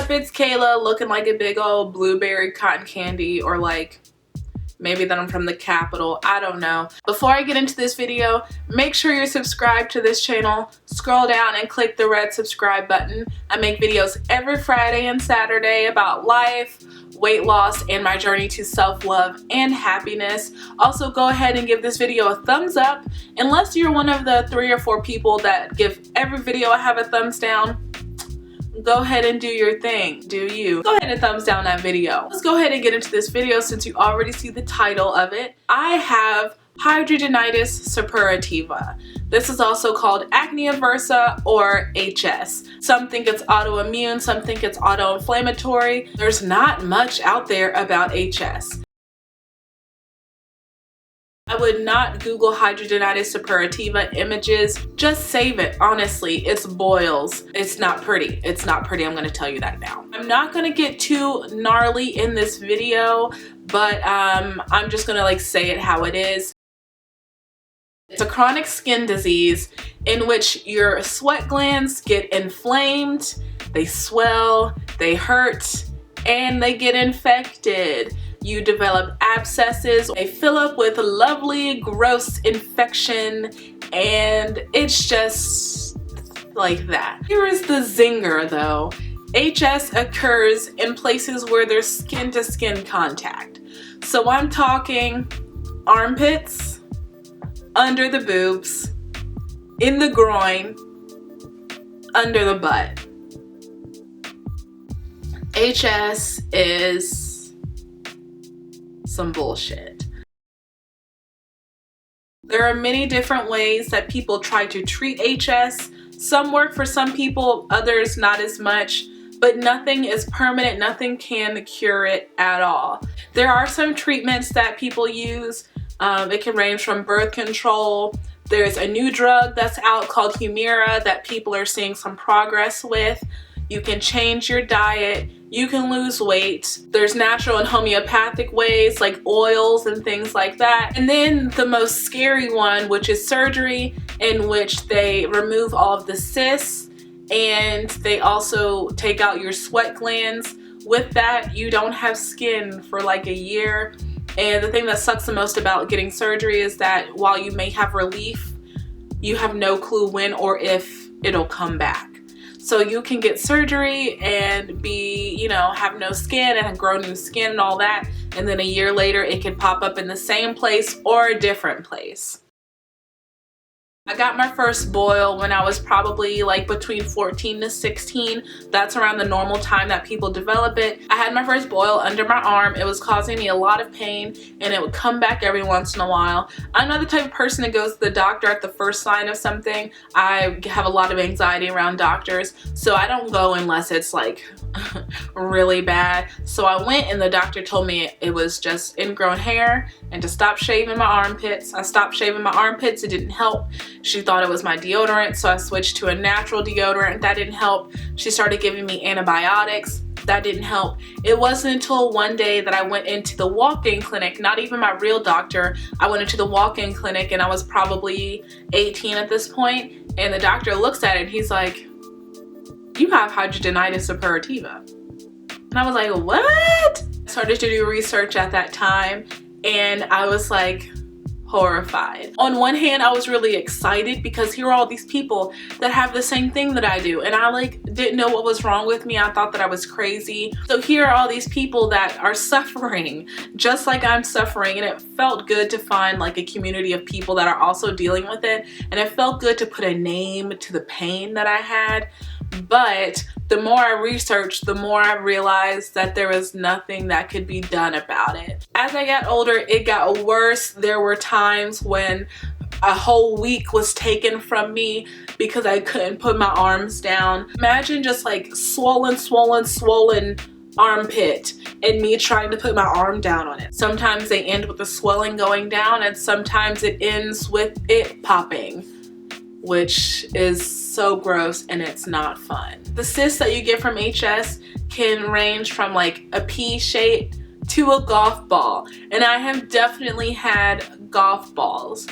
up, it's Kayla looking like a big old blueberry cotton candy, or like maybe that I'm from the capital, I don't know. Before I get into this video, make sure you're subscribed to this channel. Scroll down and click the red subscribe button. I make videos every Friday and Saturday about life, weight loss, and my journey to self-love and happiness. Also, go ahead and give this video a thumbs up. Unless you're one of the 3 or 4 people that give every video I have a thumbs down, go ahead and do your thing. Do you. Go ahead and thumbs down that video. Let's go ahead and get into this video since you already see the title of it. I have Hidradenitis suppurativa. This is also called acne aversa or HS. Some think it's autoimmune, some think it's autoinflammatory. There's not much out there about HS. I would not Google Hidradenitis suppurativa images. Just save it. Honestly, it's boils. It's not pretty. It's not pretty. I'm going to tell you that now. I'm not going to get too gnarly in this video, but I'm just going to like say it how it is. It's a chronic skin disease in which your sweat glands get inflamed, they swell, they hurt, and they get infected. You develop abscesses, they fill up with lovely, gross infection, and it's just like that. Here is the zinger though. HS occurs in places where there's skin-to-skin contact. So I'm talking armpits, under the boobs, in the groin, under the butt. HS is some bullshit. There are many different ways that people try to treat HS. Some work for some people, others not as much, but nothing is permanent. Nothing can cure it at all. There are some treatments that people use. It can range from birth control. There's a new drug that's out called Humira that people are seeing some progress with. You can change your diet. You can lose weight. There's natural and homeopathic ways like oils and things like that. And then the most scary one, which is surgery, in which they remove all of the cysts and they also take out your sweat glands. With that, you don't have skin for like a year. And the thing that sucks the most about getting surgery is that while you may have relief, you have no clue when or if it'll come back. So you can get surgery and be, you know, have no skin and grow new skin and all that. And then a year later, it can pop up in the same place or a different place. I got my first boil when I was probably like between 14 to 16. That's around the normal time that people develop it. I had my first boil under my arm. It was causing me a lot of pain and it would come back every once in a while. I'm not the type of person that goes to the doctor at the first sign of something. I have a lot of anxiety around doctors, so I don't go unless it's like really bad. So I went and the doctor told me it was just ingrown hair and to stop shaving my armpits. I stopped shaving my armpits. It didn't help. She thought it was my deodorant, so I switched to a natural deodorant. That didn't help. She started giving me antibiotics. That didn't help. It wasn't until one day that I went into the walk-in clinic, not even my real doctor. I went into the walk-in clinic and I was probably 18 at this point, and the doctor looks at it and he's like, "You have Hidradenitis suppurativa." And I was like, "What?" I started to do research at that time and I was like, horrified. On one hand, I was really excited because here are all these people that have the same thing that I do, and I like didn't know what was wrong with me. I thought that I was crazy. So here are all these people that are suffering just like I'm suffering, and it felt good to find like a community of people that are also dealing with it, and it felt good to put a name to the pain that I had. But the more I researched, the more I realized that there was nothing that could be done about it. As I got older, it got worse. There were times when a whole week was taken from me because I couldn't put my arms down. Imagine just like swollen armpit and me trying to put my arm down on it. Sometimes they end with the swelling going down, and sometimes it ends with it popping, which is so gross and it's not fun. The cysts that you get from HS can range from like a pea shape to a golf ball, and I have definitely had golf balls.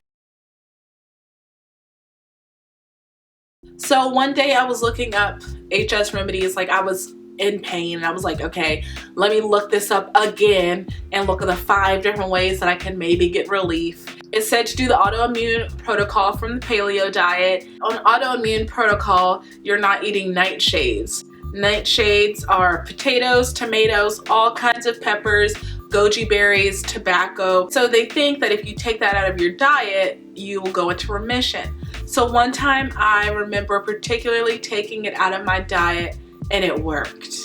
So one day I was looking up HS remedies, like I was in pain. And I was like, okay, let me look this up again and look at the 5 different ways that I can maybe get relief. It said to do the autoimmune protocol from the paleo diet. On autoimmune protocol, you're not eating nightshades. Nightshades are potatoes, tomatoes, all kinds of peppers, goji berries, tobacco. So they think that if you take that out of your diet, you will go into remission. So one time I remember particularly taking it out of my diet and it worked.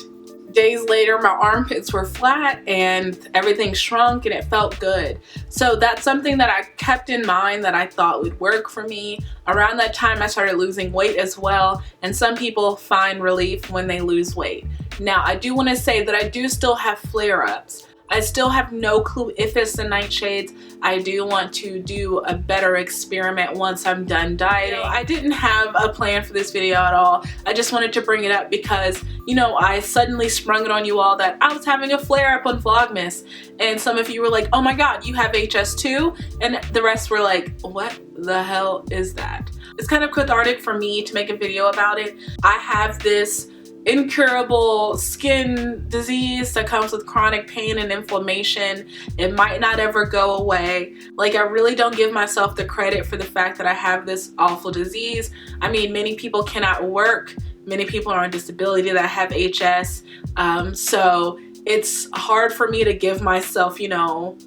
Days later, my armpits were flat and everything shrunk and it felt good. So that's something that I kept in mind that I thought would work for me. Around that time, I started losing weight as well. And some people find relief when they lose weight. Now, I do want to say that I do still have flare-ups. I still have no clue if it's the nightshades. I do want to do a better experiment once I'm done dieting. I didn't have a plan for this video at all. I just wanted to bring it up because, you know, I suddenly sprung it on you all that I was having a flare up on Vlogmas. And some of you were like, oh my God, you have HS too? And the rest were like, what the hell is that? It's kind of cathartic for me to make a video about it. I have this incurable skin disease that comes with chronic pain and inflammation. It might not ever go away. Like, I really don't give myself the credit for the fact that I have this awful disease. I mean, many people cannot work. Many people are on disability that have HS. So it's hard for me to give myself, you know,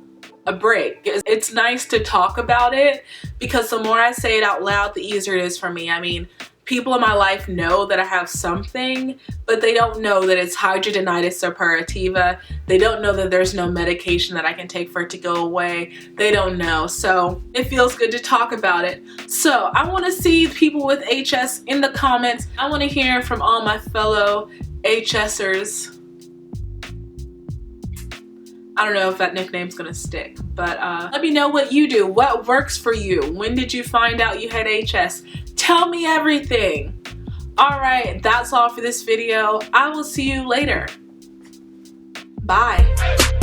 a break. It's nice to talk about it because the more I say it out loud, the easier it is for me. I mean, people in my life know that I have something, but they don't know that it's hidradenitis suppurativa. They don't know that there's no medication that I can take for it to go away. They don't know. So it feels good to talk about it. So I want to see people with HS in the comments. I want to hear from all my fellow HSers. I don't know if that nickname's gonna stick, but let me know what you do. What works for you? When did you find out you had HS? Tell me everything. All right, that's all for this video. I will see you later. Bye.